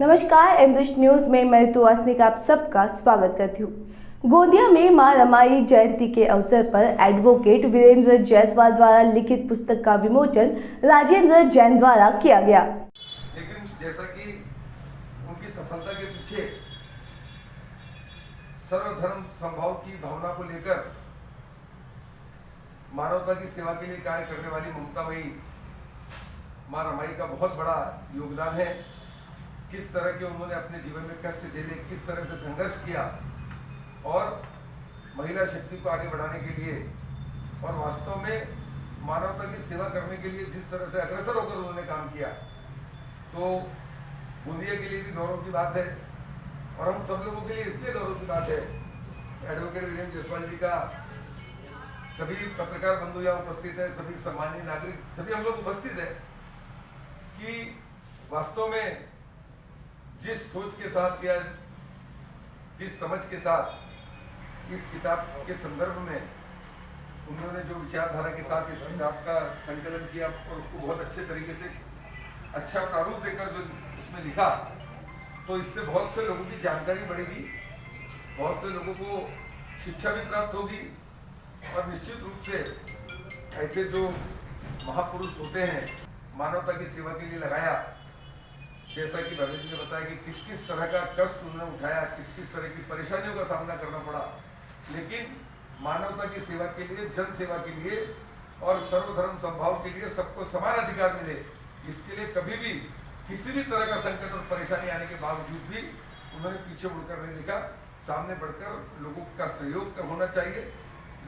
नमस्कार, enrich news में मैं ऋतु वासनिक आप सबका स्वागत करती हूँ। गोंदिया में मां रमाई जयंती के अवसर पर एडवोकेट वीरेंद्र जायसवाल द्वारा लिखित पुस्तक का विमोचन राजेंद्र जैन द्वारा किया गया। लेकिन जैसा कि उनकी सफलता के पीछे सर्वधर्म समभाव की भावना को लेकर मानवता की सेवा के लिए कार्य करने वाली ममतामयी मां रमाई का बहुत बड़ा योगदान है। किस तरह के उन्होंने अपने जीवन में कष्ट झेले, किस तरह से संघर्ष किया और महिला शक्ति को आगे बढ़ाने के लिए और वास्तव में मानवता की सेवा करने के लिए जिस तरह से अग्रसर होकर उन्होंने काम किया, तो गोंदिया के लिए भी गौरव की बात है और हम सब लोगों के लिए इसलिए गौरव की बात है। एडवोकेट वीरेंद्र जायसवाल जी का सभी पत्रकार बंधु यहाँ उपस्थित है, सभी सम्मानीय नागरिक, सभी हम लोग उपस्थित है कि वास्तव में जिस सोच के साथ या जिस समझ के साथ इस किताब के संदर्भ में उन्होंने जो विचारधारा के साथ इस किताब का संकलन किया और उसको बहुत अच्छे तरीके से अच्छा प्रारूप देकर जो उसमें लिखा, तो इससे बहुत से लोगों की जानकारी बढ़ेगी, बहुत से लोगों को शिक्षा भी प्राप्त होगी और निश्चित रूप से ऐसे जो महापुरुष होते हैं मानवता की सेवा के लिए लगाया, जैसा कि भव्य जी ने बताया कि किस किस तरह का कष्ट उन्होंने उठाया, किस किस तरह की परेशानियों का सामना करना पड़ा, लेकिन मानवता की सेवा के लिए, जन सेवा के लिए और सर्वधर्म समभाव के लिए सबको समान अधिकार मिले, इसके लिए कभी भी किसी भी तरह का संकट और परेशानी आने के बावजूद भी उन्होंने पीछे मुड़कर नहीं देखा। सामने बढ़कर लोगों का सहयोग होना चाहिए,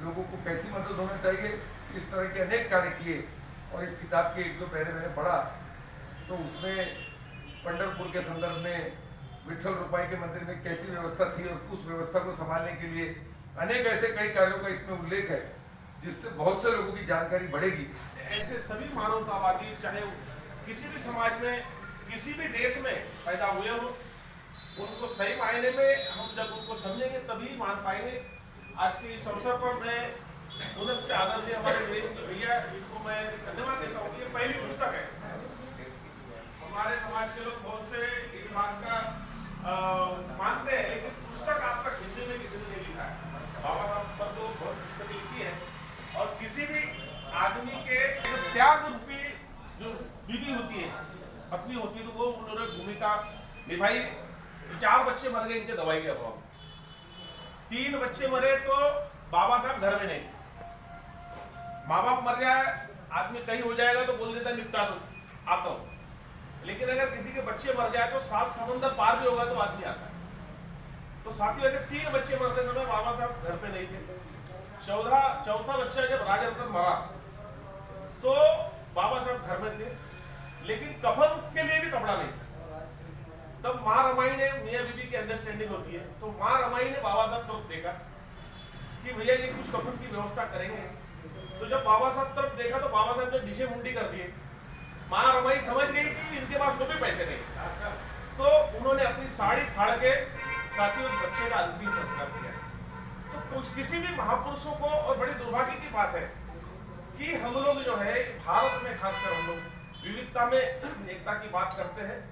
लोगों को कैसी मदद होना चाहिए, इस तरह के अनेक कार्य किए। और इस किताब के एक दो पहले मैंने पढ़ा तो उसमें पंढरपुर के संदर्भ में विठल रुपाई के मंदिर में कैसी व्यवस्था थी और उस व्यवस्था को संभालने के लिए अनेक ऐसे कई कार्यों का इसमें उल्लेख है, जिससे बहुत से लोगों की जानकारी बढ़ेगी। ऐसे सभी मानवतावादी चाहे किसी भी समाज में, किसी भी देश में पैदा हुए हो, उनको सही मायने में हम जब उनको समझेंगे तभी मान पाएंगे। आज के इस अवसर पर मैं पुनः आदरणीय हमारे वीरेंद्र भैया, इनको मैं धन्यवाद देता हूँ। ये पहली पुस्तक है। हमारे समाज के लोग बहुत से इस बात का मानते हैं, लेकिन पुस्तक आज तक हिंदी में किसी ने नहीं लिखा है। बाबा साहब पर तो बहुत पुस्तकें लिखी है और किसी भी आदमी के त्याग रूपी जो बीवी होती है, पत्नी होती है, तो वो उन्होंने भूमिका निभाई। 4 बच्चे मर गए इनके दवाई के अभाव, 3 बच्चे मरे तो बाबा साहब घर में नहीं थे। माँ बाप मर जाए, आदमी कहीं हो जाएगा तो बोल देता निपटा दो, आता हूं। लेकिन अगर किसी के बच्चे मर जाए तो 7 समंदर पार भी होगा तो आदमी आता है। तो साथियों, ऐसे 3 बच्चे मरते समय बाबा साहब घर पे नहीं थे। चौथा बच्चा जब राजरत्न मरा तो बाबा साहब घर में थे, लेकिन कफन के लिए भी कपड़ा नहीं था। तब मां रमाई ने, मियां बीबी की अंडरस्टैंडिंग होती है, तो मां रमाई ने बाबा साहब तरफ देखा कि भैया ये कुछ कफन की व्यवस्था करेंगे। तो जब बाबा साहब तरफ देखा तो बाबा साहब ने डिशे मुंडी कर दिए। मां रमाई समझ गई कि इनके पास कोई भी पैसे नहीं, तो उन्होंने अपनी साड़ी फाड़ के साथ ही उस बच्चे का अंतिम संस्कार किया। तो कुछ किसी भी महापुरुषों को, और बड़ी दुर्भाग्य की बात है कि हम लोग जो है भारत में, खासकर हम लोग विविधता में एकता की बात करते हैं।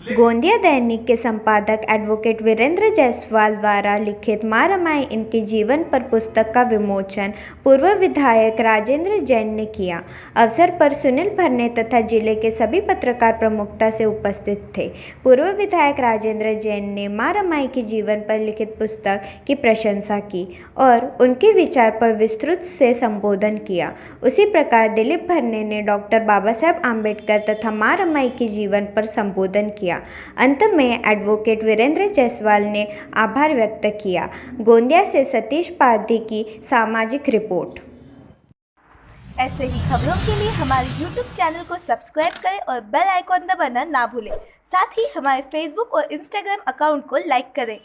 गोंदिया दैनिक के संपादक एडवोकेट वीरेंद्र जायसवाल द्वारा लिखित मां रमाई इनके जीवन पर पुस्तक का विमोचन पूर्व विधायक राजेंद्र जैन ने किया। अवसर पर सुनील भरने तथा जिले के सभी पत्रकार प्रमुखता से उपस्थित थे। पूर्व विधायक राजेंद्र जैन ने मां रमाई के जीवन पर लिखित पुस्तक की प्रशंसा की और उनके विचार पर विस्तृत से संबोधन किया। उसी प्रकार दिलीप भरने ने डॉक्टर बाबा साहेब आम्बेडकर तथा मां रमाई के जीवन पर संबोधन किया। अंत में एडवोकेट वीरेंद्र जायसवाल ने आभार व्यक्त किया। गोंदिया से सतीश पारधी की सामाजिक रिपोर्ट। ऐसे ही खबरों के लिए हमारे YouTube चैनल को सब्सक्राइब करें और बेल आइकॉन दबाना ना भूलें। साथ ही हमारे Facebook और Instagram अकाउंट को लाइक करें।